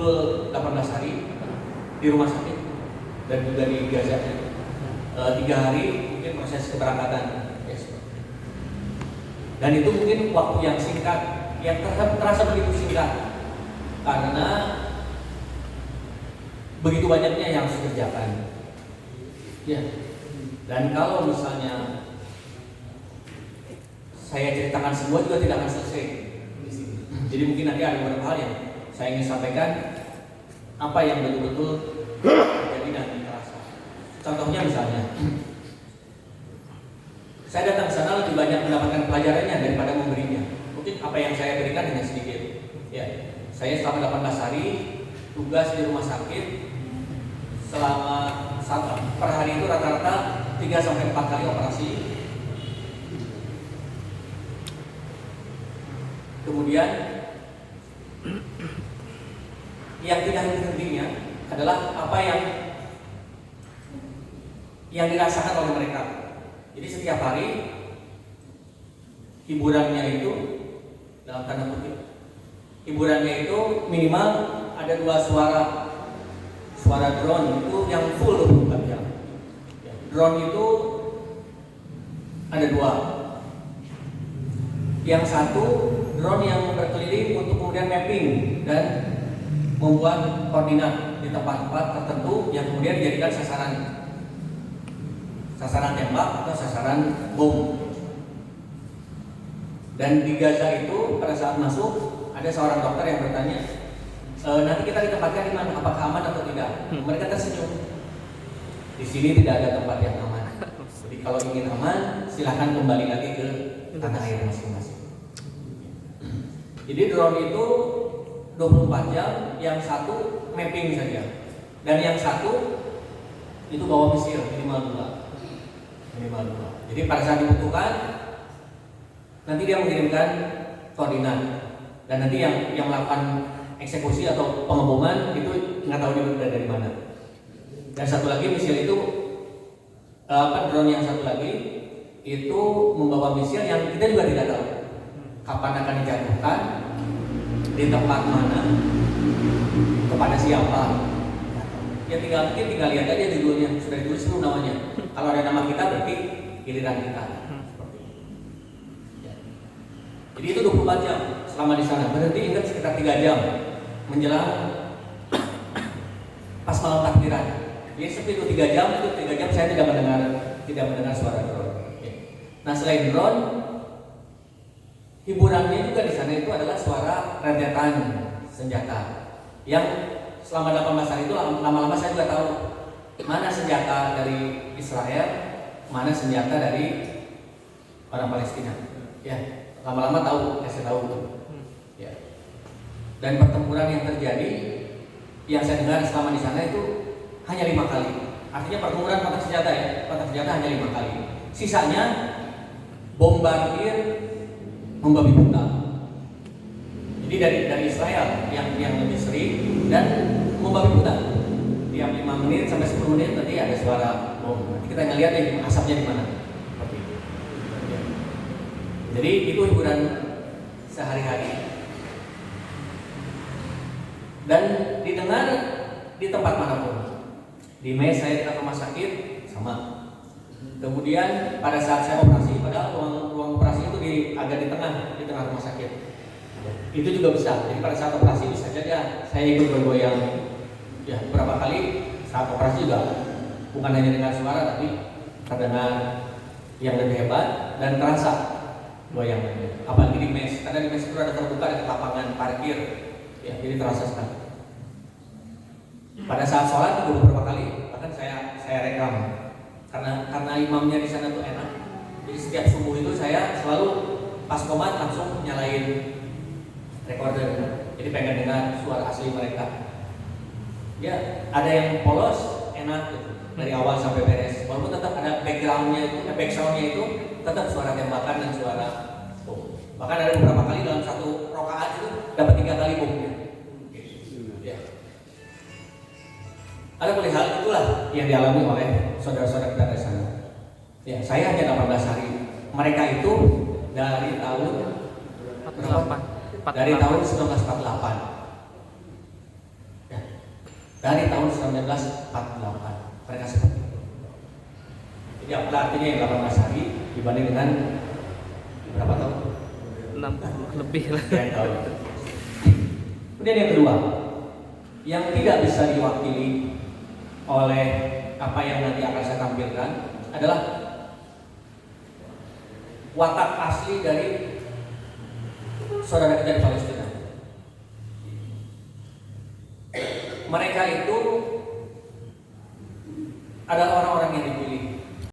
full 18 hari di rumah sakit dan juga di Gaza. 3 hari mungkin proses keberangkatan. Yes. Dan itu mungkin waktu yang singkat, yang terasa begitu singkat karena begitu banyaknya yang harus dikerjakan. Ya. Dan kalau misalnya saya ceritakan semua juga tidak akan selesai. Jadi mungkin nanti ada beberapa hal yang saya ingin sampaikan apa yang betul-betul terjadi dan terasa. Contohnya misalnya, saya datang ke sana lebih banyak mendapatkan pelajarannya daripada memberinya. Mungkin apa yang saya berikan hanya sedikit. Ya, saya selama 18 hari tugas di rumah sakit selama per hari itu rata-rata 3-4 kali operasi. Kemudian yang tidak henti-hentinya adalah apa yang dirasakan oleh mereka. Jadi setiap hari hiburannya itu dalam tanda kutip, hiburannya itu minimal ada 2 suara drone itu yang full 24 jam. Drone itu ada 2. Yang satu drone yang berkeliling untuk kemudian mapping dan membuat koordinat di tempat-tempat tertentu yang kemudian dijadikan sasaran tembak atau sasaran bom. Dan di Gaza itu pada saat masuk ada seorang dokter yang bertanya, nanti kita ditempatkan di mana? Apakah aman atau tidak? Mereka tersenyum. Di sini tidak ada tempat yang aman. Jadi kalau ingin aman, silahkan kembali lagi ke tanah air masing-masing. Jadi drone itu 24 jam, yang satu mapping saja, dan yang satu itu bawa misil minimal 2. Jadi pada saat dibutuhkan, nanti dia mengirimkan koordinat, dan nanti yang melakukan eksekusi atau pengeboman itu nggak tahu dia dari mana. Dan satu lagi misil itu, drone yang satu lagi itu membawa misil yang kita juga tidak tahu kapan akan dijatuhkan, di tempat mana, kepada siapa. Ya tinggal lihat aja judulnya, sudah ditulis dulu namanya. Kalau ada nama kita berarti giliran kita. Ya. Jadi itu 24 jam selama di sana. Berhenti ingat sekitar 3 jam menjelang pas malam takbiran. Jadi seperti itu 3 jam saya tidak mendengar suara drone. Ya. Nah selain drone, hiburannya juga di sana itu adalah suara rentetan senjata yang selama 18 hari itu lama-lama saya juga tahu mana senjata dari Israel, mana senjata dari orang Palestina. Ya, lama-lama saya tahu. Ya. Dan pertempuran yang terjadi yang saya dengar selama di sana itu hanya 5 kali. Artinya pertempuran kontak senjata hanya 5 kali. Sisanya bombardir membabi buta. Jadi dari Israel yang lebih sering dan membabi buta. Tiap 5 menit sampai 10 menit nanti ada suara bom. Nanti kita ngeliat ya asapnya di mana. Seperti itu. Ya. Jadi itu hiburan sehari-hari. Dan didengar di tempat manapun. Di mes saya ke rumah sakit sama. Kemudian pada saat saya operasi, padahal ruang operasi itu agak di tengah rumah sakit. Itu juga bisa. Jadi pada saat operasi bisa saja saya ikut bergoyang. Ya, beberapa kali saat operasi juga bukan hanya dengar suara tapi terdengar yang lebih hebat dan terasa goyangannya. Apalagi di mes, karena di mes itu ada terbuka, ada lapangan parkir. Ya, jadi terasa sekali. Pada saat sholat juga beberapa kali bahkan saya rekam karena imamnya di sana tuh enak. Jadi setiap subuh itu saya selalu pas qomat langsung nyalain recorder. Jadi pengen dengar suara asli mereka. Ya, ada yang polos enak gitu dari awal sampai beres. Walaupun tetap ada backgroundnya itu, backsoundnya itu tetap suara tembakan dan suara bom. Bahkan ada beberapa kali dalam satu rakaat itu dapat 3 kali bomnya. Ya. Ada perihal itulah yang dialami oleh saudara-saudara kita di sana. Ya, saya hanya 18 hari. Mereka itu dari tahun 1948. dari tahun 1948. Mereka seperti itu. Jadi apalah artinya yang 18 hari dibanding dengan berapa tahun? 60 lebih lah. Sekian tahun. Kemudian yang kedua, yang tidak bisa diwakili oleh apa yang nanti akan saya tampilkan adalah watak asli dari saudara kita di Palestina. Mereka itu